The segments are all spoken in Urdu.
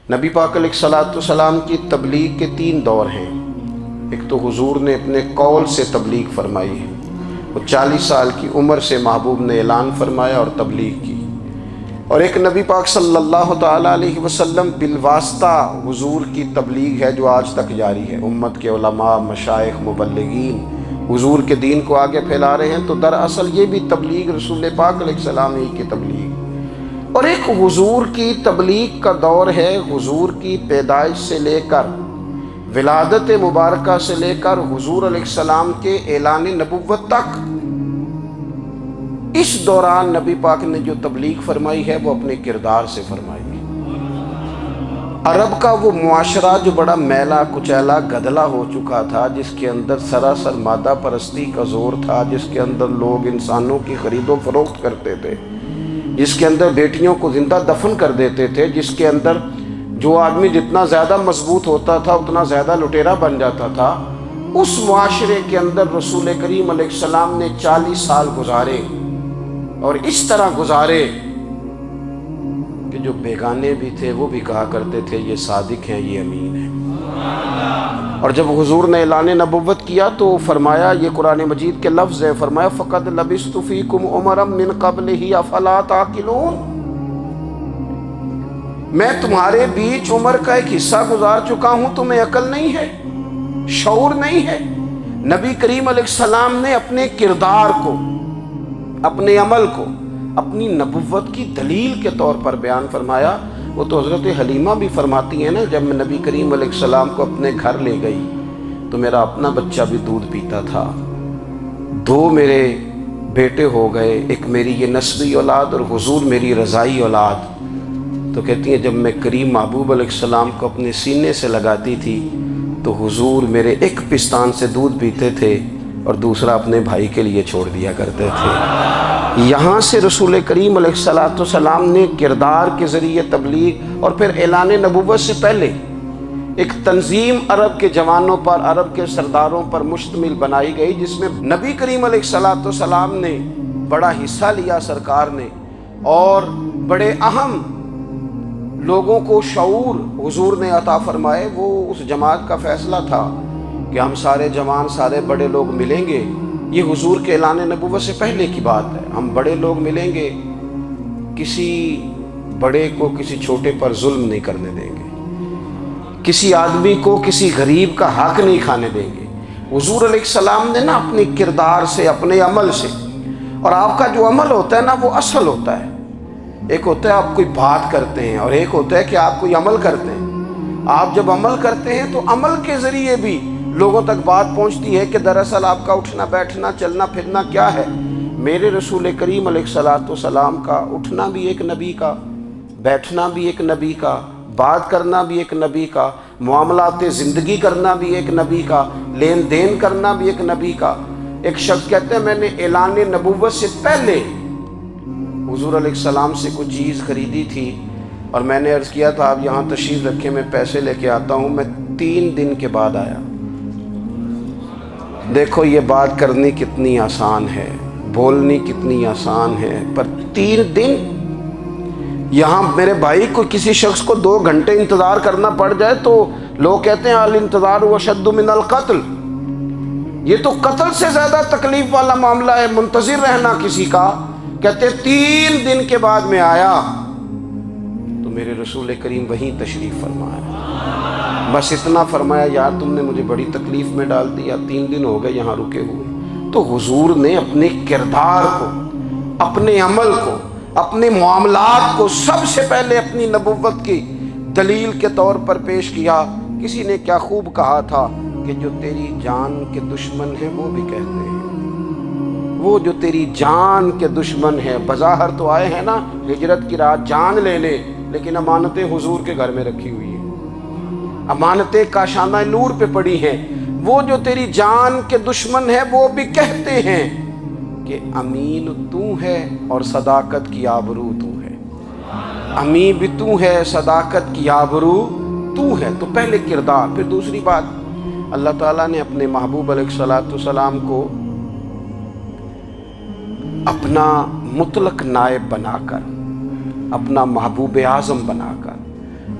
نبی پاک علیہ السلام کی تبلیغ کے 3 دور ہیں۔ ایک تو حضور نے اپنے قول سے تبلیغ فرمائی ہے، وہ 40 سال کی عمر سے محبوب نے اعلان فرمایا اور تبلیغ کی، اور ایک نبی پاک صلی اللہ تعالیٰ علیہ وسلم بالواسطہ حضور کی تبلیغ ہے جو آج تک جاری ہے۔ امت کے علماء، مشائخ، مبلغین حضور کے دین کو آگے پھیلا رہے ہیں، تو دراصل یہ بھی تبلیغ رسول پاک علیہ السلام ہی کی تبلیغ۔ اور ایک حضور کی تبلیغ کا دور ہے، حضور کی پیدائش سے لے کر ولادت مبارکہ سے لے کر حضور علیہ السلام کے اعلان نبوت تک۔ اس دوران نبی پاک نے جو تبلیغ فرمائی ہے وہ اپنے کردار سے فرمائی ہے۔ عرب کا وہ معاشرہ جو بڑا میلا کچیلا گدلا ہو چکا تھا، جس کے اندر سراسر مادہ پرستی کا زور تھا، جس کے اندر لوگ انسانوں کی خرید و فروخت کرتے تھے، جس کے اندر بیٹیوں کو زندہ دفن کر دیتے تھے، جس کے اندر جو آدمی جتنا زیادہ مضبوط ہوتا تھا اتنا زیادہ لٹیرا بن جاتا تھا، اس معاشرے کے اندر رسول کریم علیہ السلام نے 40 سال گزارے، اور اس طرح گزارے کہ جو بیگانے بھی تھے وہ بھی کہا کرتے تھے یہ صادق ہیں، یہ امین ہیں۔ اور جب حضور نے اعلان نبوت کیا تو فرمایا، یہ قرآن مجید کے لفظ ہے، فرمایا فَقَدْ لَبِثْتُ فِيكُمْ عُمَرًا مِّن قَبْلِهِ أَفَلَا تَعْقِلُونَ، میں تمہارے بیچ عمر کا ایک حصہ گزار چکا ہوں، تمہیں عقل نہیں ہے، شعور نہیں ہے۔ نبی کریم علیہ السلام نے اپنے کردار کو، اپنے عمل کو اپنی نبوت کی دلیل کے طور پر بیان فرمایا۔ وہ تو حضرت حلیمہ بھی فرماتی ہیں نا، جب میں نبی کریم علیہ السلام کو اپنے گھر لے گئی تو میرا اپنا بچہ بھی دودھ پیتا تھا، 2 میرے بیٹے ہو گئے، ایک میری یہ نسبی اولاد اور حضور میری رضائی اولاد۔ تو کہتی ہیں جب میں کریم محبوب علیہ السلام کو اپنے سینے سے لگاتی تھی تو حضور میرے ایک پستان سے دودھ پیتے تھے اور دوسرا اپنے بھائی کے لیے چھوڑ دیا کرتے تھے۔ یہاں سے رسول کریم علیہ السلام نے کردار کے ذریعے تبلیغ، اور پھر اعلان نبوت سے پہلے ایک تنظیم عرب کے جوانوں پر، عرب کے سرداروں پر مشتمل بنائی گئی، جس میں نبی کریم علیہ السلام نے بڑا حصہ لیا سرکار نے، اور بڑے اہم لوگوں کو شعور حضور نے عطا فرمائے۔ وہ اس جماعت کا فیصلہ تھا کہ ہم سارے جوان، سارے بڑے لوگ ملیں گے، یہ حضور کے اعلان نبوت سے پہلے کی بات ہے، ہم بڑے لوگ ملیں گے، کسی بڑے کو کسی چھوٹے پر ظلم نہیں کرنے دیں گے، کسی آدمی کو کسی غریب کا حق نہیں کھانے دیں گے۔ حضور علیہ السلام نے نا اپنے کردار سے، اپنے عمل سے، اور آپ کا جو عمل ہوتا ہے نا وہ اصل ہوتا ہے۔ ایک ہوتا ہے آپ کوئی بات کرتے ہیں، اور ایک ہوتا ہے کہ آپ کوئی عمل کرتے ہیں۔ آپ جب عمل کرتے ہیں تو عمل کے ذریعے بھی لوگوں تک بات پہنچتی ہے کہ دراصل آپ کا اٹھنا بیٹھنا چلنا پھرنا کیا ہے۔ میرے رسول کریم علیہ السلام کا اٹھنا بھی ایک نبی کا، بیٹھنا بھی ایک نبی کا، بات کرنا بھی ایک نبی کا، معاملات زندگی کرنا بھی ایک نبی کا، لین دین کرنا بھی ایک نبی کا۔ ایک شخص کہتے ہیں میں نے اعلان نبوت سے پہلے حضور علیہ السلام سے کوئی چیز خریدی تھی، اور میں نے عرض کیا تھا آپ یہاں تشریف رکھیں، میں پیسے لے کے آتا ہوں۔ میں 3 دن کے بعد آیا۔ دیکھو یہ بات کرنی کتنی آسان ہے، بولنی کتنی آسان ہے، پر 3 دن یہاں میرے بھائی کو کسی شخص کو 2 گھنٹے انتظار کرنا پڑ جائے تو لوگ کہتے ہیں الانتظار اشد من القتل، یہ تو قتل سے زیادہ تکلیف والا معاملہ ہے منتظر رہنا کسی کا۔ کہتے 3 دن کے بعد میں آیا تو میرے رسول کریم وہیں تشریف فرمایا، بس اتنا فرمایا یار تم نے مجھے بڑی تکلیف میں ڈال دیا، 3 دن ہو گئے یہاں رکے ہوئے۔ تو حضور نے اپنے کردار کو، اپنے عمل کو، اپنے معاملات کو سب سے پہلے اپنی نبوت کی دلیل کے طور پر پیش کیا۔ کسی نے کیا خوب کہا تھا کہ جو تیری جان کے دشمن ہیں وہ بھی کہتے ہیں، وہ جو تیری جان کے دشمن ہیں، بظاہر تو آئے ہیں نا ہجرت کی رات جان لینے، لیکن امانتیں حضور کے گھر میں رکھی ہوئی ہیں، امانتیں کاشانہ نور پہ پڑی ہیں۔ وہ جو تیری جان کے دشمن ہیں وہ بھی کہتے ہیں کہ امین تو ہے اور صداقت کی آبرو تو ہے، امین بھی تو ہے، صداقت کی آبرو تو ہے۔ تو پہلے کردار، پھر دوسری بات، اللہ تعالیٰ نے اپنے محبوب علیہ السلام کو اپنا مطلق نائب بنا کر، اپنا محبوب اعظم بنا کر۔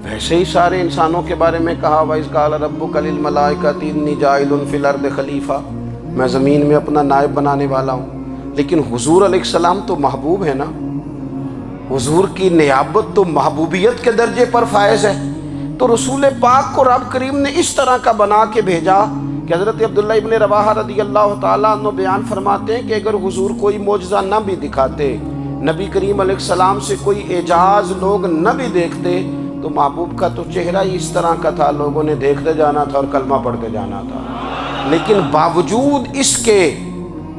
ویسے ہی سارے انسانوں کے بارے میں کہا وَإِذْ قَالَ رَبُّكَ لِلْمَلَائِكَةِ إِنِّي جَاعِلٌ فِي الْأَرْضِ خلیفہ، میں زمین میں اپنا نائب بنانے والا ہوں۔ لیکن حضور علیہ السلام تو محبوب ہے نا، حضور کی نیابت تو محبوبیت کے درجے پر فائز ہے۔ تو رسول پاک کو رب کریم نے اس طرح کا بنا کے بھیجا کہ حضرت عبداللہ ابن رواحہ رضی اللہ تعالیٰ عنہ بیان فرماتے ہیں کہ اگر حضور کوئی معجزہ نہ بھی دکھاتے، نبی کریم علیہ السلام سے کوئی اعجاز لوگ نہ بھی دیکھتے، تو محبوب کا تو چہرہ ہی اس طرح کا تھا، لوگوں نے دیکھتے جانا تھا اور کلمہ پڑھتے جانا تھا۔ لیکن باوجود اس کے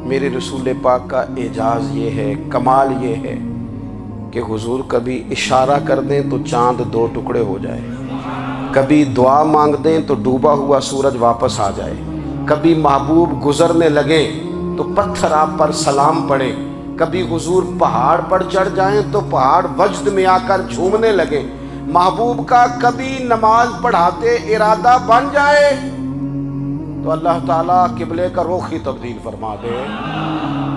میرے رسول پاک کا اعجاز یہ ہے، کمال یہ ہے کہ حضور کبھی اشارہ کر دیں تو چاند 2 ٹکڑے ہو جائے، کبھی دعا مانگ دیں تو ڈوبا ہوا سورج واپس آ جائے، کبھی محبوب گزرنے لگے تو پتھر آپ پر سلام پڑے، کبھی حضور پہاڑ پر چڑھ جائیں تو پہاڑ وجد میں آ کر جھومنے لگے، محبوب کا کبھی نماز پڑھاتے ارادہ بن جائے تو اللہ تعالیٰ قبلے کا رخ ہی تبدیل فرما دے۔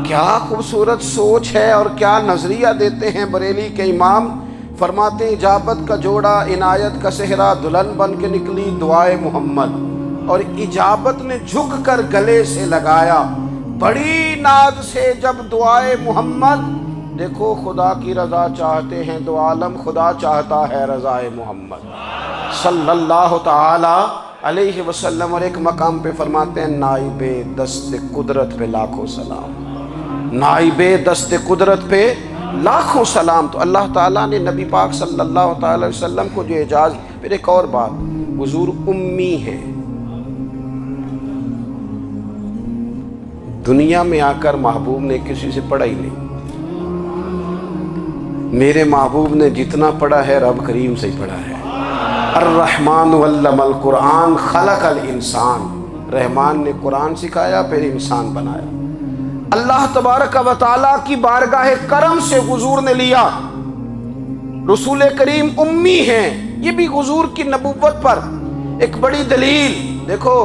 کیا خوبصورت سوچ ہے اور کیا نظریہ دیتے ہیں بریلی کے امام۔ فرماتے ہیں اجابت کا جوڑا عنایت کا صحرا، دلہن بن کے نکلی دعائے محمد، اور اجابت نے جھک کر گلے سے لگایا بڑی ناز سے جب دعائے محمد۔ دیکھو خدا کی رضا چاہتے ہیں دو عالم، خدا چاہتا ہے رضائے محمد صلی اللہ تعالی علیہ وسلم۔ اور ایک مقام پہ فرماتے ہیں نائب دست قدرت پہ لاکھوں سلام، نائب دست قدرت پہ لاکھوں سلام۔ تو اللہ تعالیٰ نے نبی پاک صلی اللہ تعالی علیہ وسلم کو جو اعجاز۔ پھر ایک اور بات، حضور امی ہے، دنیا میں آ کر محبوب نے کسی سے پڑھا ہی نہیں۔ میرے محبوب نے جتنا پڑھا ہے رب کریم سے ہی پڑھا ہے۔ الرحمن علم القرآن خلق الانسان، رحمان نے قرآن سکھایا پھر انسان بنایا۔ اللہ تبارک و تعالیٰ کی بارگاہ کرم سے حضور نے لیا۔ رسول کریم امی ہیں، یہ بھی حضور کی نبوت پر ایک بڑی دلیل۔ دیکھو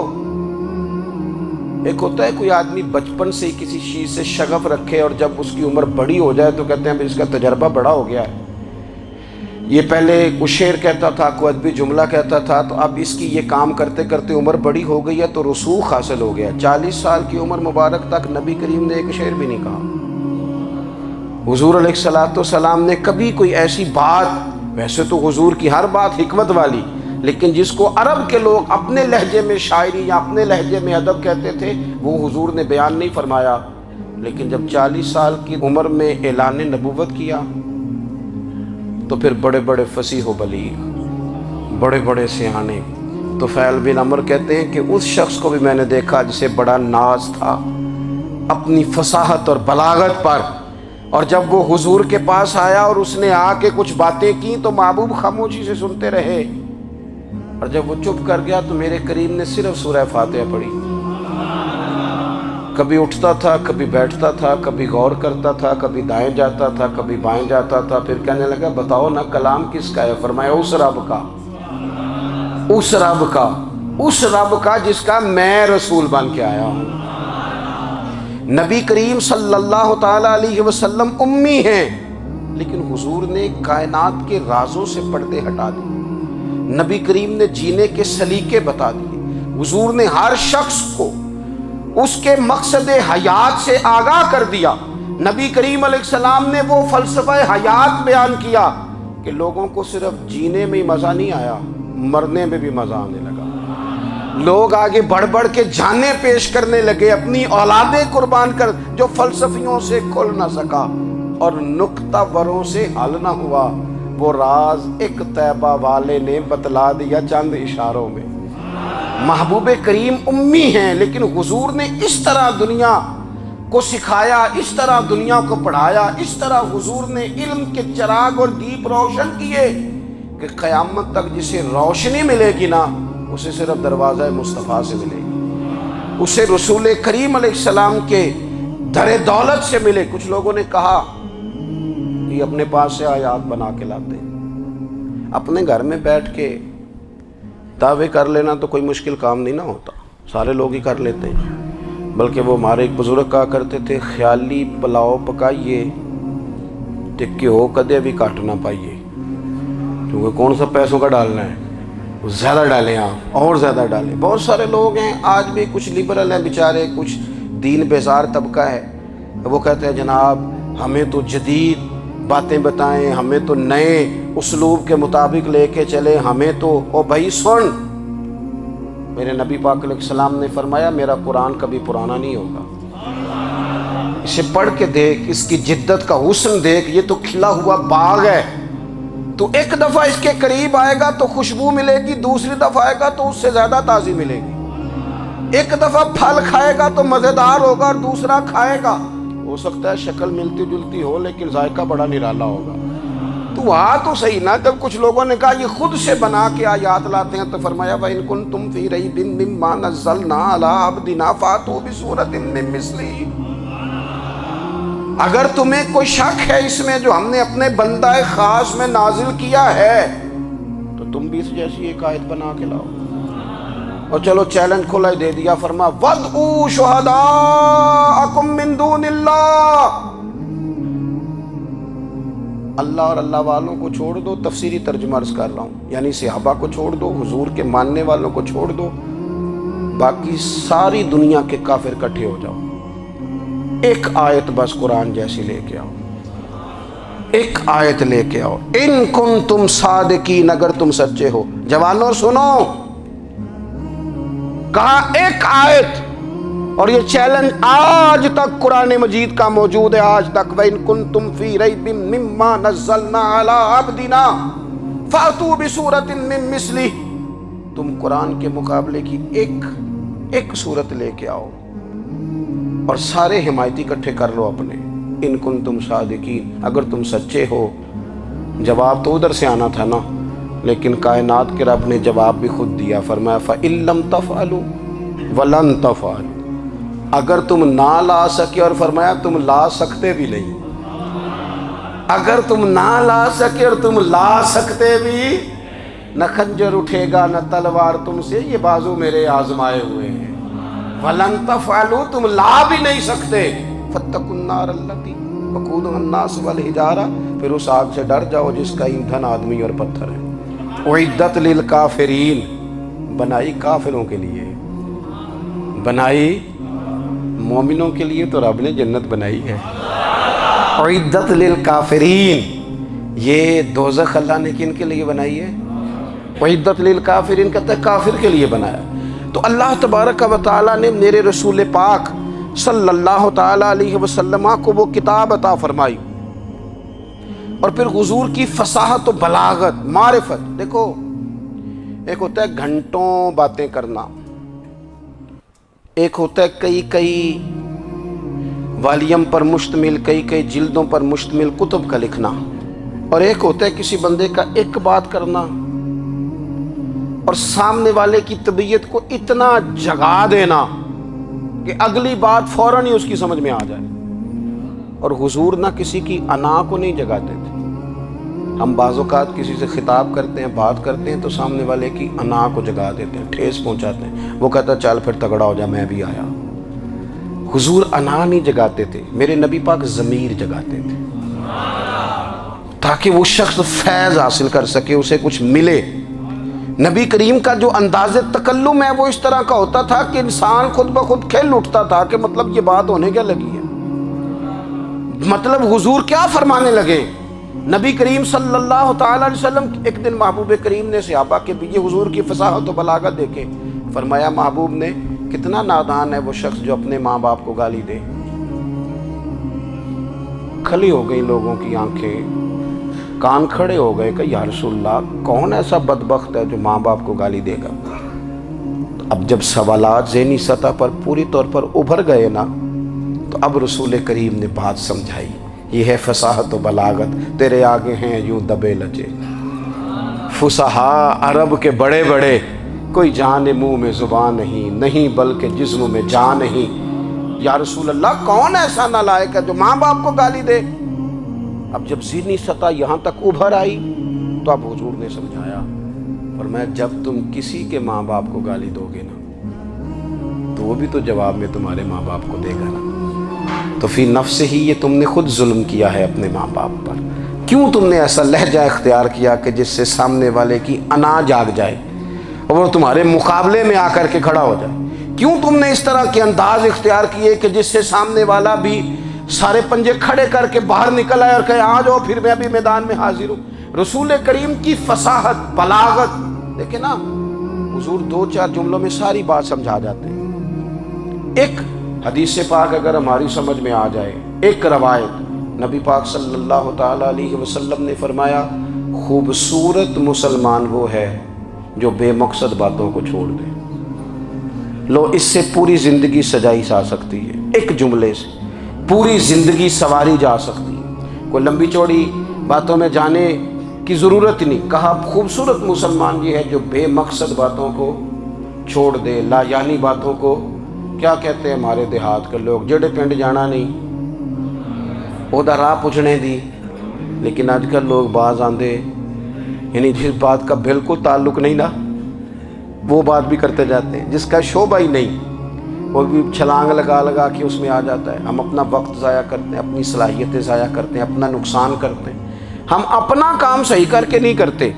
ایک ہوتا ہے کوئی آدمی بچپن سے ہی کسی چیز سے شغف رکھے اور جب اس کی عمر بڑی ہو جائے تو کہتے ہیں اس کا تجربہ بڑا ہو گیا ہے، یہ پہلے کوئی شعر کہتا تھا، کوئی ادبی جملہ کہتا تھا، تو اب اس کی یہ کام کرتے کرتے عمر بڑی ہو گئی ہے تو رسوخ حاصل ہو گیا۔ 40 سال کی عمر مبارک تک نبی کریم نے ایک شعر بھی نہیں کہا۔ حضور علیہ السلام نے کبھی کوئی ایسی بات، ویسے تو حضور کی ہر بات حکمت والی، لیکن جس کو عرب کے لوگ اپنے لہجے میں شاعری یا اپنے لہجے میں ادب کہتے تھے، وہ حضور نے بیان نہیں فرمایا۔ لیکن جب 40 سال کی عمر میں اعلان نبوت کیا تو پھر بڑے بڑے فصیح و بلیغ، بڑے بڑے سیانے طفیل بن عمرو کہتے ہیں کہ اس شخص کو بھی میں نے دیکھا جسے بڑا ناز تھا اپنی فصاحت اور بلاغت پر، اور جب وہ حضور کے پاس آیا اور اس نے آ کے کچھ باتیں کی تو محبوب خاموشی سے سنتے رہے، اور جب وہ چپ کر گیا تو میرے کریم نے صرف سورہ فاتحہ پڑھی۔ کبھی اٹھتا تھا، کبھی بیٹھتا تھا، کبھی غور کرتا تھا، کبھی دائیں جاتا تھا، کبھی بائیں جاتا تھا، پھر کہنے لگا بتاؤ نا کلام کس کا ہے؟ فرمایا اس رب کا، اس رب کا، اس رب کا جس کا میں رسول بن کے آیا ہوں۔ نبی کریم صلی اللہ تعالی علیہ وسلم امی ہیں، لیکن حضور نے کائنات کے رازوں سے پردے ہٹا دیے، نبی کریم نے جینے کے سلیقے بتا دیے، حضور نے ہر شخص کو اس کے مقصد حیات سے آگاہ کر دیا۔ نبی کریم علیہ السلام نے وہ فلسفہ حیات بیان کیا کہ لوگوں کو صرف جینے میں ہی مزہ نہیں آیا، مرنے میں بھی مزہ آنے لگا۔ لوگ آگے بڑھ بڑھ کے جانیں پیش کرنے لگے، اپنی اولادیں قربان کر، جو فلسفیوں سے کھل نہ سکا اور نکتہ وروں سے حل نہ ہوا، وہ راز ایک طیبہ والے نے بتلا دیا چند اشاروں میں۔ محبوب کریم امی ہیں، لیکن حضور نے اس طرح دنیا کو سکھایا، اس طرح دنیا کو پڑھایا، اس طرح حضور نے علم کے چراغ اور دیپ روشن کیے کہ قیامت تک جسے روشنی ملے گی نا، اسے صرف دروازہ مصطفیٰ سے ملے گی، اسے رسول کریم علیہ السلام کے در دولت سے ملے۔ کچھ لوگوں نے کہا کہ اپنے پاس سے آیات بنا کے لاتے ہیں، اپنے گھر میں بیٹھ کے دعوے کر لینا تو کوئی مشکل کام نہیں نہ ہوتا، سارے لوگ ہی کر لیتے ہیں۔ بلکہ وہ ہمارے ایک بزرگ کہا کرتے تھے خیالی پلاؤ پکائیے تے گھیو کدے بھی کٹ نہ پائیے، کیونکہ کون سا پیسوں کا ڈالنا ہے، زیادہ ڈالیں آپ اور زیادہ ڈالیں۔ بہت سارے لوگ ہیں آج بھی، کچھ لبرل ہیں بیچارے، کچھ دین بیزار طبقہ ہے، وہ کہتے ہیں جناب ہمیں تو جدید باتیں بتائیں، ہمیں تو نئے اسلوب کے مطابق لے کے چلیں، ہمیں تو او بھائی سن، میرے نبی پاک علیہ السلام نے فرمایا میرا قرآن کبھی پرانا نہیں ہوگا، اسے پڑھ کے دیکھ، اس کی جدت کا حسن دیکھ، یہ تو کھلا ہوا باغ ہے، تو ایک دفعہ اس کے قریب آئے گا تو خوشبو ملے گی، دوسری دفعہ آئے گا تو اس سے زیادہ تازی ملے گی، ایک دفعہ پھل کھائے گا تو مزیدار ہوگا اور دوسرا کھائے گا ہو سکتا ہے شکل ملتی جلتی ہو لیکن ذائقہ بڑا نرالا ہوگا۔ تو تو صحیح نا، جب کچھ لوگوں نے کہا یہ خود سے بنا کے آیات لاتے ہیں تو فرمایا وَإِن كُنتُمْ فِي رَيْبٍ مِّمَّا نَزَّلْنَا عَلَىٰ عَبْدِنَا فَأْتُوا بِسُورَةٍ مِّن مِّثْلِهِ، اگر تمہیں کوئی شک ہے اس میں جو ہم نے اپنے بندہ خاص میں نازل کیا ہے تو تم بھی اس جیسی ایک آیت بنا کے لاؤ۔ اور چلو چیلنج کھلا ہی دے دیا، فرما وَادْعُوا شُهَدَاءَكُم مِّن دُونِ اللَّهِ، اللہ اور اللہ والوں کو چھوڑ دو، تفسیری ترجمہ عرض کر رہا ہوں، یعنی صحابہ کو چھوڑ دو، حضور کے ماننے والوں کو چھوڑ دو، باقی ساری دنیا کے کافر اکٹھے ہو جاؤ، ایک آیت بس قرآن جیسی لے کے آؤ، ایک آیت لے کے آؤ، ان کنتم صادقین، اگر تم سچے ہو۔ جوانوں سنو، کہا ایک آیت، اور یہ چیلنج آج تک قرآن مجید کا موجود ہے، آج تک وَإِن كُنتُمْ فِي رَيْبٍ مِّمَّا نَزَّلْنَا عَلَىٰ عَبْدِنَا فَأْتُوا بِسُورَةٍ مِّن مِّثْلِهِ، تم قرآن کے مقابلے کی ایک صورت لے کے آؤ اور سارے حمایتی اکٹھے کر لو اپنے، ان کنتم صادقین، اگر تم سچے ہو۔ جواب تو ادھر سے آنا تھا نا، لیکن کائنات کے رب نے جواب بھی خود دیا، فرمایا فَإِن لَّمْ تَفْعَلُوا وَلَن تَفْعَلُوا، اگر تم نہ لا سکے، اور فرمایا تم لا سکتے بھی نہیں، اگر تم نہ لا سکے اور تم لا سکتے بھی، نہ خنجر اٹھے گا نہ تلوار تم سے، یہ بازو میرے آزمائے ہوئے ہیں، وَلَن تَفْعَلُوا، تم لا بھی نہیں سکتے، فَاتَّقُوا النَّارَ الَّتِي وَقُودُهَا النَّاسُ وَالْحِجَارَةُ، پھر اس آگ سے ڈر جاؤ جس کا ایندھن آدمی اور پتھر ہے، اُعِدَّتْ لِلْكَافِرِينَ، بنائی کافروں کے لیے، بنائی مومنوں کے لیے تو رب نے جنت بنائی ہے، اُعِدَّتْ لِلْكَافِرِينَ، یہ دوزخ اللہ نے کن کے لیے بنائی ہے؟ اُعِدَّتْ لِلْكَافِرِينَ کہتا ہے کافر کے لیے بنایا۔ تو اللہ تبارک و تعالیٰ نے میرے رسول پاک صلی اللہ تعالیٰ علیہ وسلم کو وہ کتاب عطا فرمائی، اور پھر حضور کی فصاحت و بلاغت، معرفت، دیکھو ایک ہوتا ہے گھنٹوں باتیں کرنا، ایک ہوتا ہے کئی والیم پر مشتمل، کئی جلدوں پر مشتمل کتب کا لکھنا، اور ایک ہوتا ہے کسی بندے کا ایک بات کرنا اور سامنے والے کی طبیعت کو اتنا جگا دینا کہ اگلی بات فوراً ہی اس کی سمجھ میں آ جائے۔ اور حضور نہ کسی کی انا کو نہیں جگاتے تھے، ہم بعض اوقات کسی سے خطاب کرتے ہیں، بات کرتے ہیں تو سامنے والے کی انا کو جگا دیتے ہیں، ٹھیس پہنچاتے ہیں، وہ کہتا ہے چل پھر تگڑا ہو جا میں بھی آیا۔ حضور انا نہیں جگاتے تھے، میرے نبی پاک ضمیر جگاتے تھے تاکہ وہ شخص فیض حاصل کر سکے، اسے کچھ ملے۔ نبی کریم کا جو انداز تکلم ہے وہ اس طرح کا ہوتا تھا کہ انسان خود بخود کھل اٹھتا تھا کہ مطلب یہ بات ہونے کیا لگی ہے، مطلب حضور کیا فرمانے لگے۔ نبی کریم صلی اللہ تعالیٰ علیہ وسلم ایک دن محبوب کریم نے صحابہ کے پیچھے حضور کی فصاحت و بلاغت دیکھے، فرمایا محبوب نے کتنا نادان ہے وہ شخص جو اپنے ماں باپ کو گالی دے۔ کھلی ہو گئی لوگوں کی آنکھیں، کان کھڑے ہو گئے کہ یا رسول اللہ کون ایسا بدبخت ہے جو ماں باپ کو گالی دے گا۔ اب جب سوالات ذہنی سطح پر پوری طور پر ابھر گئے نا، تو اب رسول کریم نے بات سمجھائی، یہ ہے فصاحت و بلاغت، تیرے آگے ہیں یوں دبے لجے فصحاء عرب کے بڑے بڑے، کوئی جان منہ میں زبان نہیں بلکہ جسم میں جان نہیں۔ یا رسول اللہ کون ایسا نالائق ہے جو ماں باپ کو گالی دے؟ اب جب ذہنی سطح یہاں تک ابھر آئی تو اب حضور نے سمجھایا، فرمایا جب تم کسی کے ماں باپ کو گالی دو گے نا تو تو وہ بھی تو جواب میں تمہارے ماں باپ کو دے گا نا۔ تو فی نفس ہی یہ تم نے خود ظلم کیا ہے اپنے ماں باپ پر۔ کیوں تم نے ایسا لہجہ اختیار کیا کہ جس سے سامنے والے کی انا جاگ جائے اور وہ تمہارے مقابلے میں آ کر کے کھڑا ہو جائے؟ کیوں تم نے اس طرح کے انداز اختیار کیے کہ جس سے سامنے والا بھی سارے پنجے کھڑے کر کے باہر نکل آئے اور کہے آ جاؤ پھر میں بھی میدان میں حاضر ہوں؟ رسول کریم کی فصاحت، بلاغت دیکھیں نا، حضور 2-4 جملوں میں ساری بات سمجھا جاتے ہیں۔ ایک حدیث پاک اگر ہماری سمجھ میں آ جائے، ایک روایت نبی پاک صلی اللہ تعالی علیہ وسلم نے فرمایا خوبصورت مسلمان وہ ہے جو بے مقصد باتوں کو چھوڑ دے۔ لو اس سے پوری زندگی سجائی جا سکتی ہے، ایک جملے سے پوری زندگی سواری جا سکتی ہے، کوئی لمبی چوڑی باتوں میں جانے کی ضرورت ہی نہیں۔ کہا خوبصورت مسلمان یہ ہے جو بے مقصد باتوں کو چھوڑ دے، لا یعنی باتوں کو، کیا کہتے ہیں ہمارے دیہات کے لوگ، جڑے پنڈ جانا نہیں اودا راہ پوچھنے دی۔ لیکن آج کل لوگ باز آندے یعنی جس بات کا بالکل تعلق نہیں نا وہ بات بھی کرتے جاتے ہیں، جس کا شعبہ ہی نہیں وہ بھی چھلانگ لگا کے اس میں آ جاتا ہے۔ ہم اپنا وقت ضائع کرتے ہیں، اپنی صلاحیتیں ضائع کرتے ہیں، اپنا نقصان کرتے ہیں۔ ہم اپنا کام صحیح کر کے نہیں کرتے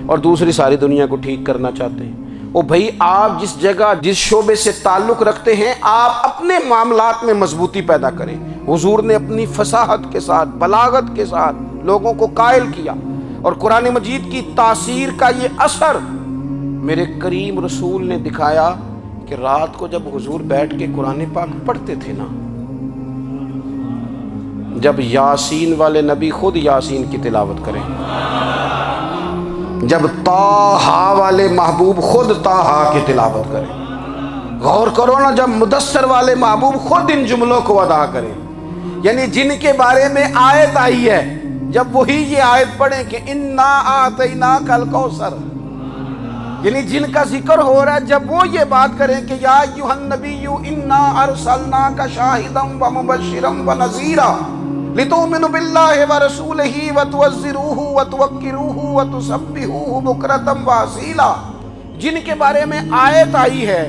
اور دوسری ساری دنیا کو ٹھیک کرنا چاہتے ہیں۔ او بھائی، آپ جس جگہ جس شعبے سے تعلق رکھتے ہیں آپ اپنے معاملات میں مضبوطی پیدا کریں۔ حضور نے اپنی فصاحت کے ساتھ، بلاغت کے ساتھ لوگوں کو قائل کیا، اور قرآن مجید کی تاثیر کا یہ اثر میرے کریم رسول نے دکھایا کہ رات کو جب حضور بیٹھ کے قرآن پاک پڑھتے تھے نا، جب یاسین والے نبی خود یاسین کی تلاوت کریں، جب طٰہٰ والے محبوب خود طٰہٰ کی تلاوت کریں، غور کرو نا، جب مدثر والے محبوب خود ان جملوں کو ادا کریں، یعنی جن کے بارے میں آیت آئی ہے، جب وہی یہ آیت پڑھیں کہ اِنَّا أَعْطَيْنَاكَ الْكَوْثَرَ، یعنی جن کا ذکر ہو رہا ہے، جب وہ یہ بات کریں کہ یا ایھا النبی اِنَّا أَرْسَلْنَاكَ شَاہِدًا وَمُبَشِّرًا وَنَذِیرًا لِتُؤْمِنُوا بِاللَّهِ وَرَسُولِهِ وَتُعَزِّرُوهُ وَتُوَقِّرُوهُ وَتُسَبِّحُوهُ بُكْرَةً وَأَصِیلًا، جن کے بارے میں آیت آئی ہے،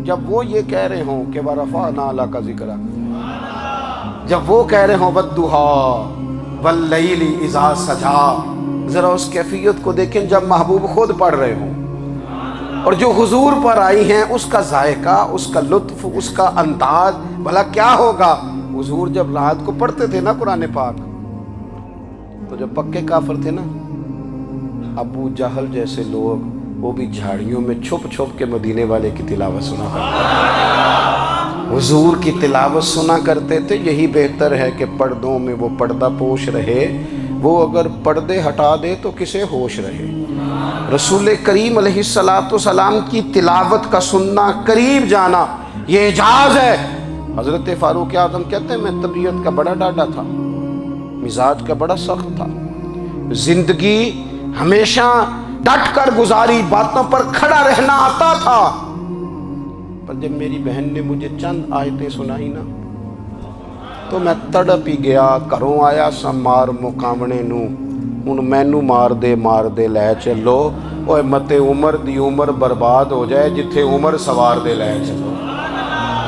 جب وہ یہ کہہ رہے ہوں کہ وَرَفَعْنَا لَكَ ذِکْرَکَ، جب وہ کہہ رہے ہوں وَالضُّحَىٰ وَاللَّیْلِ إِذَا سَجَىٰ، ذرا اس کیفیت کو دیکھیں جب محبوب خود پڑھ رہے ہوں، اور جو حضور پر آئی ہیں اس کا ذائقہ، اس کا لطف، اس کا انداز بھلا کیا ہوگا۔ حضور جب رات کو پڑھتے تھے نا قرآن پاک، تو جو پکے کافر تھے نا، ابو جہل جیسے لوگ، وہ بھی جھاڑیوں میں چھپ چھپ کے مدینے والے کی تلاوت سنا کرتے تھے، حضور کی تلاوت سنا کرتے تھے۔ یہی بہتر ہے کہ پردوں میں وہ پردہ پوش رہے، وہ اگر پردے ہٹا دے تو کسے ہوش رہے۔ رسول کریم علیہ السلام کی تلاوت کا سننا، قریب جانا، یہ اعجاز ہے۔ حضرت فاروق اعظم کہتے ہیں میں طبیعت کا بڑا ڈاڈا تھا، مزاج کا بڑا سخت تھا، زندگی ہمیشہ ڈٹ کر گزاری، باتوں پر کھڑا رہنا آتا تھا، پر جب میری بہن نے مجھے چند آیتیں سنائی نا تو میں تڑپ ہی گیا۔ گھروں آیا سا مار مقامنے نو، ہن مینو مار دے لے چلو، اوے متے عمر دی عمر برباد ہو جائے جتھے عمر سوار دے لے چلو۔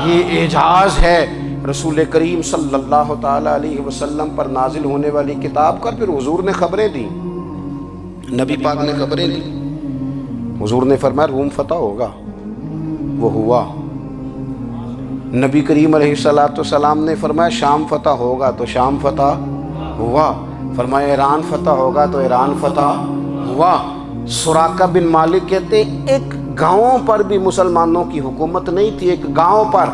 یہ اعجاز ہے رسول کریم صلی اللہ تعالی علیہ وسلم پر نازل ہونے والی کتاب کا۔ پھر حضور نے خبریں دی، نبی پاک نے خبریں دی، حضور نے فرمایا روم فتح ہوگا، وہ ہوا۔ نبی کریم علیہ السلام نے فرمایا شام فتح ہوگا، تو شام فتح ہوا۔ فرمایا ایران فتح ہوگا، تو ایران فتح ہوا۔ سراقہ بن مالک کہتے ہیں ایک گاؤں پر بھی مسلمانوں کی حکومت نہیں تھی، ایک گاؤں پر۔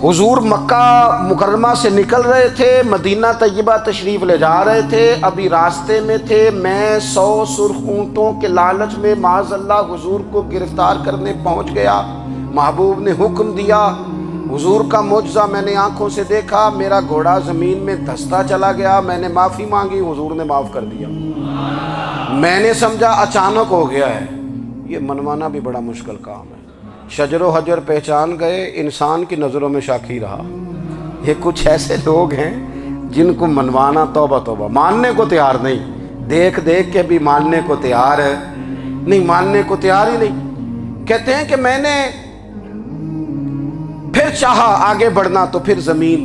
حضور مکہ مکرمہ سے نکل رہے تھے، مدینہ طیبہ تشریف لے جا رہے تھے، ابھی راستے میں تھے، میں 100 سرخ اونٹوں کے لالچ میں معاذ اللہ حضور کو گرفتار کرنے پہنچ گیا۔ محبوب نے حکم دیا، حضور کا معجزہ میں نے آنکھوں سے دیکھا، میرا گھوڑا زمین میں دھستا چلا گیا، میں نے معافی مانگی، حضور نے معاف کر دیا۔ میں نے سمجھا اچانک ہو گیا ہے۔ یہ منوانا بھی بڑا مشکل کام ہے۔ شجر و حجر پہچان گئے، انسان کی نظروں میں شاکی رہا۔ یہ کچھ ایسے لوگ ہیں جن کو منوانا توبہ توبہ، ماننے کو تیار نہیں، دیکھ دیکھ کے بھی ماننے کو تیار ہے نہیں، ماننے کو تیار ہی نہیں۔ کہتے ہیں کہ میں نے پھر چاہا آگے بڑھنا تو پھر زمین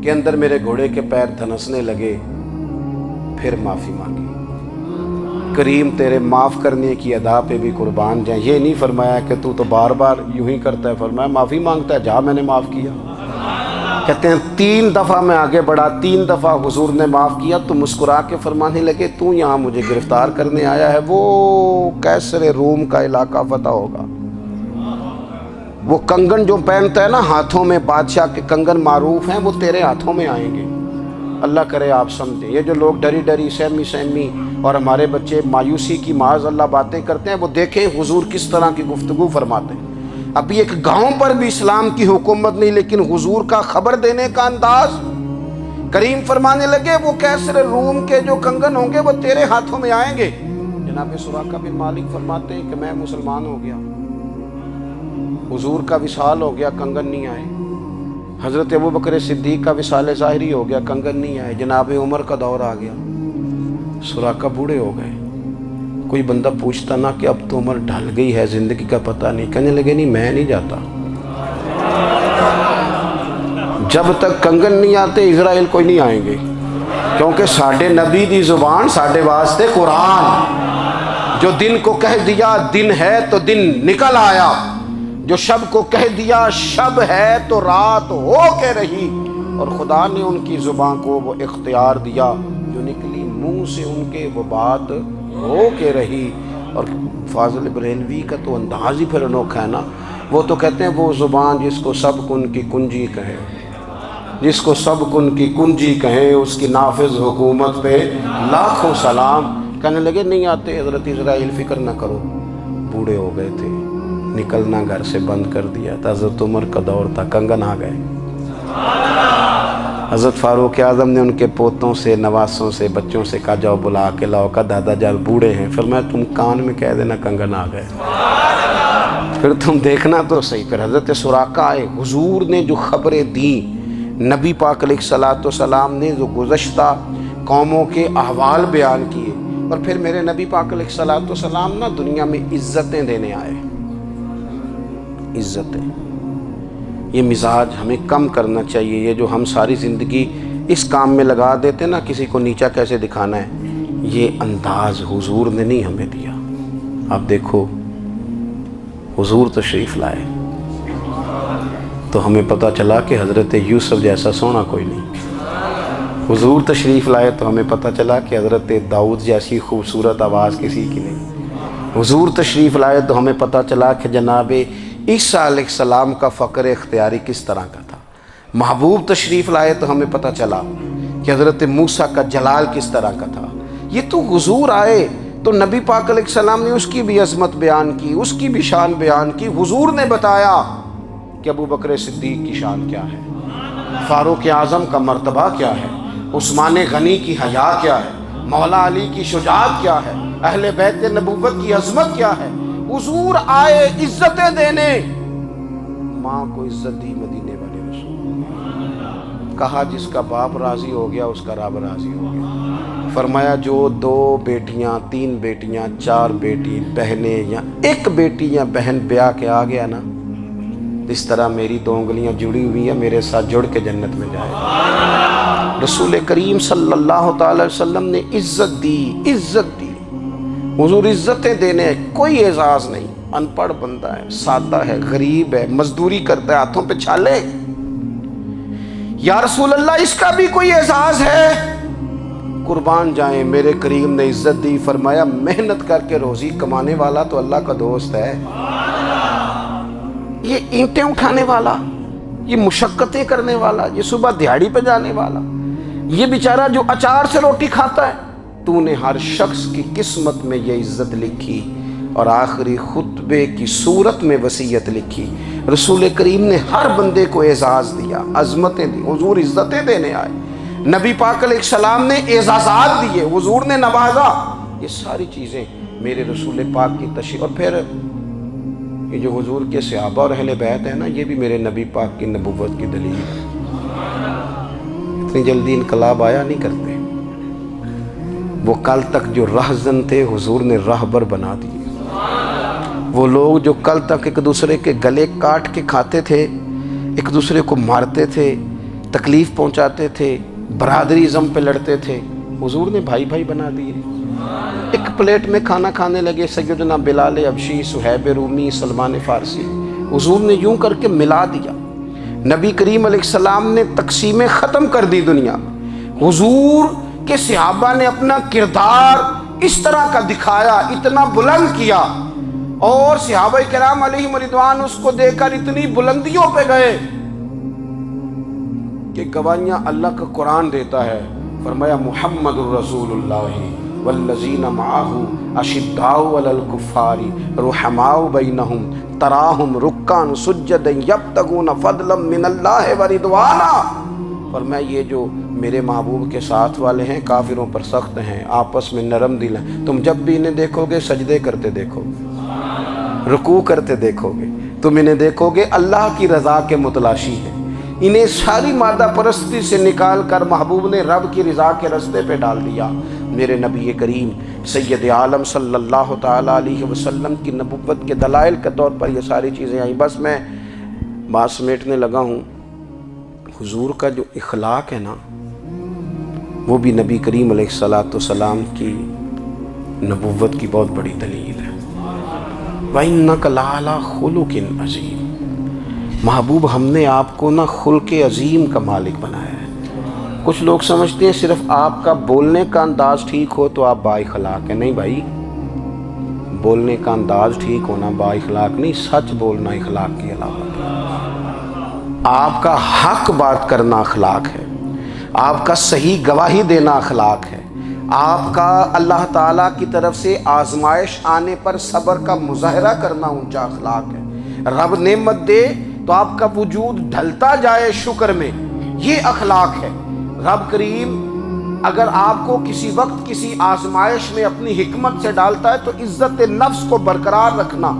کے اندر میرے گھوڑے کے پیر دھنسنے لگے، پھر معافی مانگی۔ کریم تیرے معاف کرنے کی ادا پہ بھی قربان جائیں۔ یہ نہیں فرمایا کہ تو بار بار یوں ہی کرتا ہے، فرمایا معافی مانگتا ہے، جا میں نے معاف کیا۔ کہتے ہیں 3 دفعہ میں آگے بڑھا، 3 دفعہ حضور نے معاف کیا تو مسکرا کے فرمانے لگے تو یہاں مجھے گرفتار کرنے آیا ہے، وہ کیسر روم کا علاقہ فتح ہوگا۔ وہ کنگن جو پہنتا ہے نا ہاتھوں میں، بادشاہ کے کنگن معروف ہیں، وہ تیرے ہاتھوں میں آئیں گے۔ اللہ کرے آپ سمجھیں۔ یہ جو لوگ ڈری ڈری سہمی اور ہمارے بچے مایوسی کی معاذ اللہ باتیں کرتے ہیں، وہ دیکھیں حضور کس طرح کی گفتگو فرماتے ہیں۔ ابھی ایک گاؤں پر بھی اسلام کی حکومت نہیں، لیکن حضور کا خبر دینے کا انداز۔ کریم فرمانے لگے وہ کیسر روم کے جو کنگن ہوں گے وہ تیرے ہاتھوں میں آئیں گے۔ جناب سراقہ بن مالک فرماتے ہیں کہ میں مسلمان ہو گیا، حضور کا وصال ہو گیا، کنگن نہیں آئے۔ حضرت ابوبکر صدیق کا وصال ظاہری ہو گیا، کنگن نہیں آئے۔ جناب عمر کا دور آ گیا، سراقہ بوڑھے ہو گئے۔ کوئی بندہ پوچھتا نا کہ اب تو عمر ڈھل گئی ہے، زندگی کا پتہ نہیں، کہنے لگے نہیں میں نہیں جاتا، جب تک کنگن نہیں آتے اسرائیل کوئی نہیں آئیں گے، کیونکہ ساڈے نبی دی زبان ساڈے واسطے قرآن۔ جو دن کو کہہ دیا دن ہے تو دن نکل آیا، جو شب کو کہہ دیا شب ہے تو رات ہو کے رہی، اور خدا نے ان کی زبان کو وہ اختیار دیا، جو نکلی منہ سے ان کے وہ بات ہو کے رہی۔ اور فاضل بریلوی کا تو انداز ہی پھر انوکھا ہے نا، وہ تو کہتے ہیں وہ زبان جس کو سب کن کی کنجی کہے، جس کو سب کن کی کنجی کہیں، اس کی نافذ حکومت پہ لاکھوں سلام۔ کہنے لگے نہیں آتے حضرت اسرائیل، فکر نہ کرو، بوڑھے ہو گئے تھے، نکلنا گھر سے بند کر دیا تھا۔ حضرت عمر کا دور تھا، کنگن آ گئے۔ حضرت فاروق اعظم نے ان کے پوتوں سے، نواسوں سے، بچوں سے کہا جاؤ بلا کے لاؤ، کہا دادا جان بوڑھے ہیں، پھر میں تم کان میں کہہ دینا کنگن آ گئے، پھر تم دیکھنا تو صحیح۔ پھر حضرت سراقہ آئے، حضور نے جو خبریں دیں، نبی پاک علیہ الصلوۃ والسلام نے جو گزشتہ قوموں کے احوال بیان کیے، اور پھر میرے نبی پاک علیہ الصلوۃ والسلام نا دنیا میں عزتیں دینے آئے۔ عزتیں، یہ مزاج ہمیں کم کرنا چاہیے۔ یہ جو ہم ساری زندگی اس کام میں لگا دیتے نا کسی کو نیچا کیسے دکھانا ہے، یہ انداز حضور نے نہیں ہمیں دیا۔ آپ دیکھو حضور تشریف لائے تو ہمیں پتہ چلا کہ حضرت یوسف جیسا سونا کوئی نہیں۔ حضور تشریف لائے تو ہمیں پتہ چلا کہ حضرت داؤد جیسی خوبصورت آواز کسی کی نہیں۔ حضور تشریف لائے تو ہمیں پتہ چلا کہ جناب عیسیٰ علیہ السلام کا فقر اختیاری کس طرح کا تھا۔ محبوب تشریف لائے تو ہمیں پتہ چلا کہ حضرت موسیٰ کا جلال کس طرح کا تھا۔ یہ تو حضور آئے تو نبی پاک علیہ السلام نے اس کی بھی عظمت بیان کی، اس کی بھی شان بیان کی۔ حضور نے بتایا کہ ابوبکر صدیق کی شان کیا ہے، فاروق اعظم کا مرتبہ کیا ہے، عثمان غنی کی حیا کیا ہے، مولا علی کی شجاعت کیا ہے، اہل بیت نبوت کی عظمت کیا ہے۔ حضور آئے عزتیں دینے، ماں کو عزت دی مدینے والے رسول، کہا جس کا باپ راضی ہو گیا اس کا رب راضی ہو گیا۔ فرمایا جو 2 بیٹیاں 3 بیٹیاں 4 بیٹی بہنیں یا 1 بیٹی یا بہن بیاہ کے آ گیا نا، اس طرح میری 2 انگلیاں جڑی ہوئی ہیں، میرے ساتھ جڑ کے جنت میں جائے گا۔ رسول کریم صلی اللہ تعالی وسلم نے عزت دی، عزت دی۔ حضور عزتیں دینے، کوئی اعزاز نہیں۔ ان پڑھ بندہ ہے، سادہ ہے، غریب ہے، مزدوری کرتا ہے، ہاتھوں پہ چھالے، یا رسول اللہ اس کا بھی کوئی اعزاز ہے؟ قربان جائیں، میرے کریم نے عزت دی، فرمایا محنت کر کے روزی کمانے والا تو اللہ کا دوست ہے۔ یہ اینٹیں اٹھانے والا، یہ مشقتیں کرنے والا، یہ صبح دیہڑی پہ جانے والا، یہ بیچارہ جو اچار سے روٹی کھاتا ہے، تو نے ہر شخص کی قسمت میں یہ عزت لکھی اور آخری خطبے کی صورت میں وصیت لکھی۔ رسول کریم نے ہر بندے کو اعزاز دیا، عظمتیں دی۔ حضور عزتیں دینے آئے، نبی پاک علیہ السلام نے اعزازات دیے، حضور نے نوازا۔ یہ ساری چیزیں میرے رسول پاک کی تشریف، اور پھر یہ جو حضور کے صحابہ اور اہل بیت ہیں نا، یہ بھی میرے نبی پاک کی نبوت کی دلیل ہے۔ اتنی جلدی انقلاب آیا نہیں کرتے، وہ کل تک جو رہزن تھے حضور نے راہبر بنا دیے۔ وہ لوگ جو کل تک ایک دوسرے کے گلے کاٹ کے کھاتے تھے، ایک دوسرے کو مارتے تھے، تکلیف پہنچاتے تھے، برادری ازم پہ لڑتے تھے، حضور نے بھائی بھائی بنا دیے۔ ایک پلیٹ میں کھانا کھانے لگے، سیدنا بلال حبشی، صہیب رومی، سلمان فارسی، حضور نے یوں کر کے ملا دیا۔ نبی کریم علیہ السلام نے تقسیمیں ختم کر دی دنیا۔ حضور کے صحابہ نے اپنا کردار اس طرح کا دکھایا، اتنا بلند کیا، اور صحابہ کرام علیہم رضوان اس کو دیکھ کر اتنی بلندیوں پہ گئے کہ گواہیاں اللہ کا قرآن دیتا ہے۔ فرمایا محمد الرسول اللہ والذین معہ اشداء علی الکفار رحماء بینہم تراہم رکعا سجدا یبتغون فضلا من اللہ ورضوانا۔ فرمایا یہ جو میرے محبوب کے ساتھ والے ہیں کافروں پر سخت ہیں، آپس میں نرم دل ہیں، تم جب بھی انہیں دیکھو گے سجدے کرتے دیکھو گے، رکوع کرتے دیکھو گے، تم انہیں دیکھو گے اللہ کی رضا کے متلاشی ہیں۔ انہیں ساری مادہ پرستی سے نکال کر محبوب نے رب کی رضا کے رستے پہ ڈال دیا۔ میرے نبی کریم سید عالم صلی اللہ تعالیٰ علیہ وسلم کی نبوت کے دلائل کے طور پر یہ ساری چیزیں آئیں۔ بس میں بات سمیٹنے لگا ہوں۔ حضور کا جو اخلاق ہے نا، وہ بھی نبی کریم علیہ السلام کی نبوت کی بہت بڑی دلیل ہے۔ وَإِنَّكَ لَعَلَىٰ خُلُقٍ عَظِيمٍ۔ محبوب ہم نے آپ کو نا خلق عظیم کا مالک بنایا ہے۔ کچھ لوگ سمجھتے ہیں صرف آپ کا بولنے کا انداز ٹھیک ہو تو آپ با اخلاق ہیں۔ نہیں بھائی، بولنے کا انداز ٹھیک ہونا با اخلاق نہیں، سچ بولنا اخلاق کی علامت ہے۔ آپ کا حق بات کرنا اخلاق ہے، آپ کا صحیح گواہی دینا اخلاق ہے، آپ کا اللہ تعالیٰ کی طرف سے آزمائش آنے پر صبر کا مظاہرہ کرنا اونچا اخلاق ہے۔ رب نعمت دے تو آپ کا وجود ڈھلتا جائے شکر میں، یہ اخلاق ہے۔ رب کریم اگر آپ کو کسی وقت کسی آزمائش میں اپنی حکمت سے ڈالتا ہے تو عزت نفس کو برقرار رکھنا،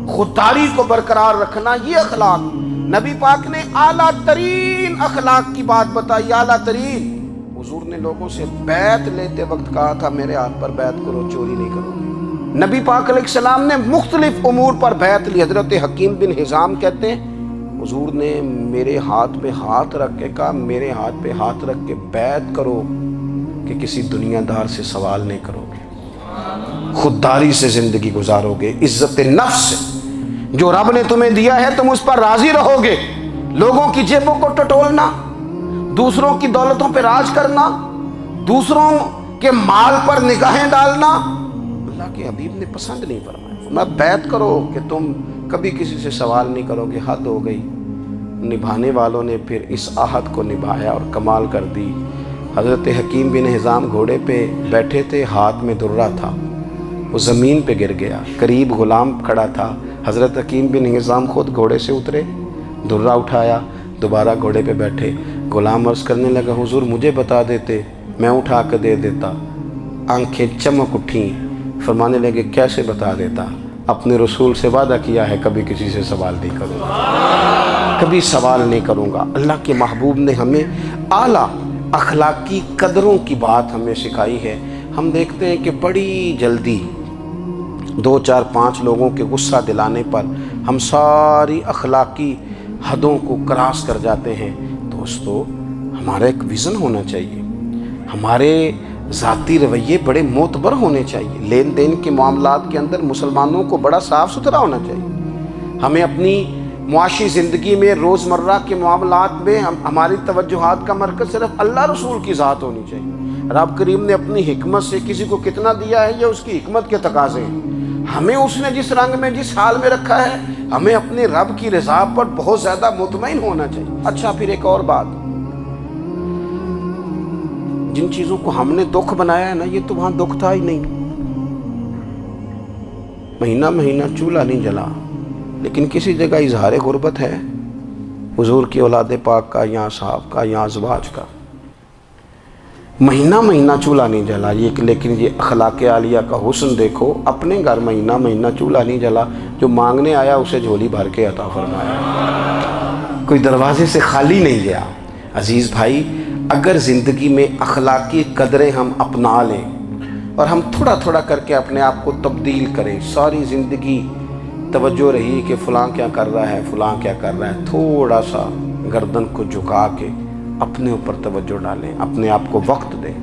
خودداری کو برقرار رکھنا، یہ اخلاق۔ نبی پاک نے اعلیٰ ترین اخلاق کی بات بتائی، اعلیٰ ترین۔ حضور نے لوگوں سے بیعت لیتے وقت کہا تھا میرے ہاتھ پر بیعت کرو، چوری نہیں کرو گے۔ نبی پاک علیہ السلام نے مختلف امور پر بیعت لی۔ حضرت حکیم بن حزام کہتے ہیں حضور نے میرے ہاتھ پہ ہاتھ رکھ کے کہا میرے ہاتھ پہ ہاتھ رکھ کے بیعت کرو کہ کسی دنیا دار سے سوال نہیں کرو گے، خودداری سے زندگی گزارو گے، عزت نفس سے جو رب نے تمہیں دیا ہے تم اس پر راضی رہو گے۔ لوگوں کی جیبوں کو ٹٹولنا، دوسروں کی دولتوں پہ راج کرنا، دوسروں کے مال پر نگاہیں ڈالنا اللہ کے حبیب نے پسند نہیں فرمایا۔ میں بیعت کرو کہ تم کبھی کسی سے سوال نہیں کرو گے، حد ہو گئی۔ نبھانے والوں نے پھر اس عہد کو نبھایا اور کمال کر دی۔ حضرت حکیم بن حزام گھوڑے پہ بیٹھے تھے، ہاتھ میں درہ تھا، وہ زمین پہ گر گیا، قریب غلام کھڑا تھا۔ حضرت حکیم بن حزام خود گھوڑے سے اترے، درہ اٹھایا، دوبارہ گھوڑے پہ بیٹھے۔ غلام عرض کرنے لگا حضور مجھے بتا دیتے میں اٹھا کے دے دیتا۔ آنکھیں چمک اٹھیں، فرمانے لگے کیسے بتا دیتا، اپنے رسول سے وعدہ کیا ہے کبھی کسی سے سوال نہیں کروں گا، کبھی سوال نہیں کروں گا۔ اللہ کے محبوب نے ہمیں اعلیٰ اخلاقی قدروں کی بات ہمیں سکھائی ہے۔ ہم دیکھتے ہیں کہ بڑی جلدی 2 4 5 لوگوں کے غصہ دلانے پر ہم ساری اخلاقی حدوں کو کراس کر جاتے ہیں۔ دوستو ہمارا ایک ویژن ہونا چاہیے، ہمارے ذاتی رویے بڑے معتبر ہونے چاہیے، لین دین کے معاملات کے اندر مسلمانوں کو بڑا صاف ستھرا ہونا چاہیے۔ ہمیں اپنی معاشی زندگی میں روزمرہ کے معاملات میں ہماری توجہات کا مرکز صرف اللہ رسول کی ذات ہونی چاہیے۔ رب کریم نے اپنی حکمت سے کسی کو کتنا دیا ہے یہ اس کی حکمت کے تقاضے ہیں۔ ہمیں اس نے جس رنگ میں جس حال میں رکھا ہے ہمیں اپنے رب کی رضا پر بہت زیادہ مطمئن ہونا چاہیے۔ اچھا پھر ایک اور بات، جن چیزوں کو ہم نے دکھ بنایا ہے نا یہ تو وہاں دکھ تھا ہی نہیں۔ مہینہ مہینہ چولہا نہیں جلا، لیکن کسی جگہ اظہار غربت ہے حضور کی اولاد پاک کا یا صحاب کا یا ازواج کا۔ مہینہ مہینہ چولہا نہیں جلا، لیکن یہ اخلاق عالیہ کا حسن دیکھو، اپنے گھر مہینہ مہینہ چولہا نہیں جلا، جو مانگنے آیا اسے جھولی بھر کے عطا فرمایا، کوئی دروازے سے خالی نہیں گیا۔ عزیز بھائی، اگر زندگی میں اخلاقی قدریں ہم اپنا لیں اور ہم تھوڑا تھوڑا کر کے اپنے آپ کو تبدیل کریں، ساری زندگی توجہ رہی کہ فلاں کیا کر رہا ہے، فلاں کیا کر رہا ہے، تھوڑا سا گردن کو جھکا کے اپنے اوپر توجہ ڈالیں، اپنے آپ کو وقت دیں،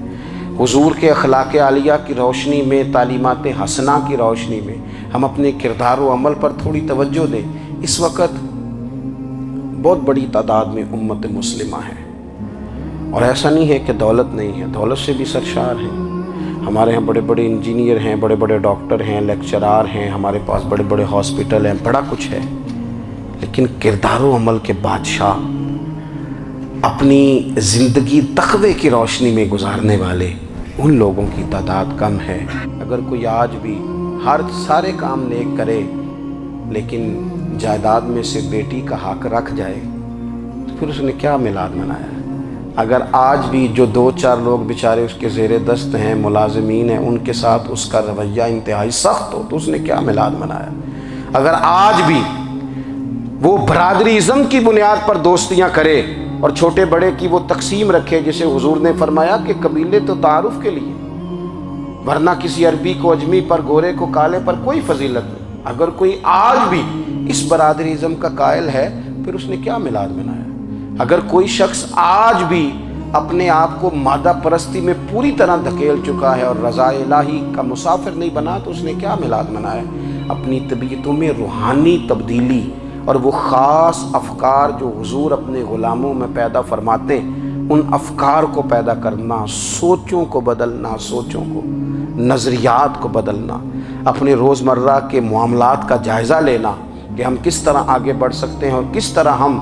حضور کے اخلاق عالیہ کی روشنی میں، تعلیمات حسنہ کی روشنی میں ہم اپنے کردار و عمل پر تھوڑی توجہ دیں۔ اس وقت بہت بڑی تعداد میں امت مسلمہ ہے، اور ایسا نہیں ہے کہ دولت نہیں ہے، دولت سے بھی سرشار ہیں۔ ہمارے ہاں بڑے بڑے انجینئر ہیں، بڑے بڑے ڈاکٹر ہیں، لیکچرار ہیں، ہمارے پاس بڑے بڑے ہاسپٹل ہیں، بڑا کچھ ہے، لیکن کردار و عمل کے بادشاہ، اپنی زندگی تقوی کی روشنی میں گزارنے والے، ان لوگوں کی تعداد کم ہے۔ اگر کوئی آج بھی سارے کام نیک کرے لیکن جائیداد میں سے بیٹی کا حق رکھ جائے تو پھر اس نے کیا میلاد منایا؟ اگر آج بھی جو 2-4 لوگ بیچارے اس کے زیر دست ہیں، ملازمین ہیں، ان کے ساتھ اس کا رویہ انتہائی سخت ہو تو اس نے کیا میلاد منایا؟ اگر آج بھی وہ برادری ازم کی بنیاد پر دوستیاں کرے اور چھوٹے بڑے کی وہ تقسیم رکھے، جسے حضور نے فرمایا کہ قبیلے تو تعارف کے لیے، ورنہ کسی عربی کو اجمی پر، گورے کو کالے پر کوئی فضیلت نہیں۔ اگر کوئی آج بھی اس برادری ازم کا قائل ہے پھر اس نے کیا میلاد منایا؟ اگر کوئی شخص آج بھی اپنے آپ کو مادہ پرستی میں پوری طرح دھکیل چکا ہے اور رضا الہی کا مسافر نہیں بنا تو اس نے کیا میلاد منایا؟ اپنی طبیعتوں میں روحانی تبدیلی اور وہ خاص افکار جو حضور اپنے غلاموں میں پیدا فرماتے ہیں، ان افکار کو پیدا کرنا، سوچوں کو بدلنا، سوچوں کو، نظریات کو بدلنا، اپنے روزمرہ کے معاملات کا جائزہ لینا کہ ہم کس طرح آگے بڑھ سکتے ہیں اور کس طرح ہم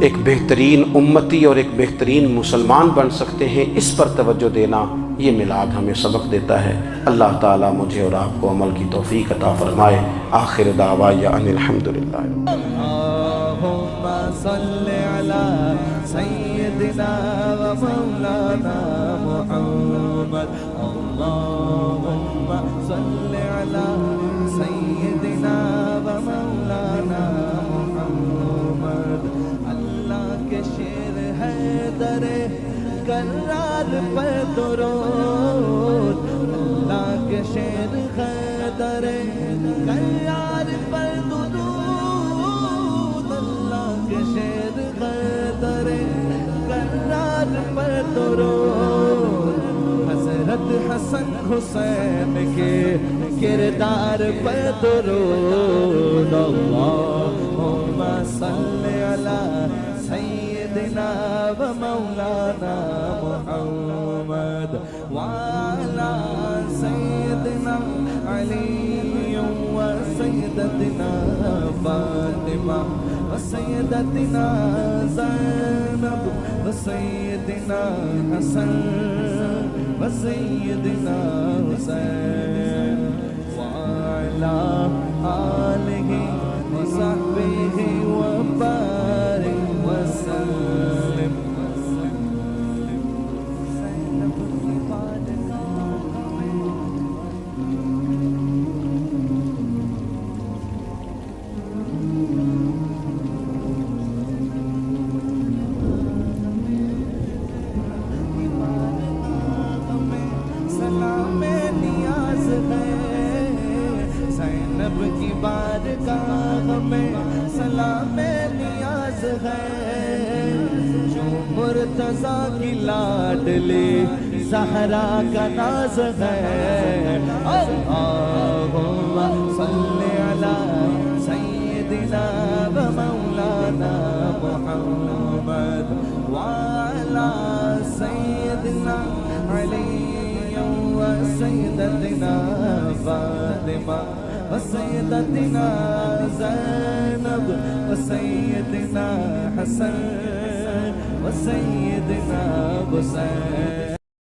ایک بہترین امتی اور ایک بہترین مسلمان بن سکتے ہیں، اس پر توجہ دینا، یہ میلاد ہمیں سبق دیتا ہے۔ اللہ تعالیٰ مجھے اور آپ کو عمل کی توفیق عطا فرمائے۔ آخر دعوایا ان الحمدللہ۔ اللہم صلی علی سیدنا و مولانا محمد، اللہم صلی علی سیدنا و مولانا محمد۔ اللہ کے شیر ہے در کرار پر درود، اللہ کے شیر ہے در کرار پر درود، اللہ کے شیر ہے در کرار پر درود، حضرت حسن حسین کے کردار پر درود، اللہم صلی علی سیدنا و مولانا محمد وعلی سیدنا علی و سیدتنا فاطمہ و سیدتنا زینب و سیدنا حسن و سیدنا حسین وعلی آلہ و صحبہ و بارک وسلم۔ سلام نیاز ہے زینب کی بارگاہ میں، سلام نیاز ہے جو مرتضیٰ کی لاڈلی زہرا کا ناز ہے۔ اللہم صلی علی سیدنا و مولانا محمد وعلی سیدنا علی و سیدتنا فاطمہ و سیدتنا زینب و سیدنا حسن و سیدنا حسین۔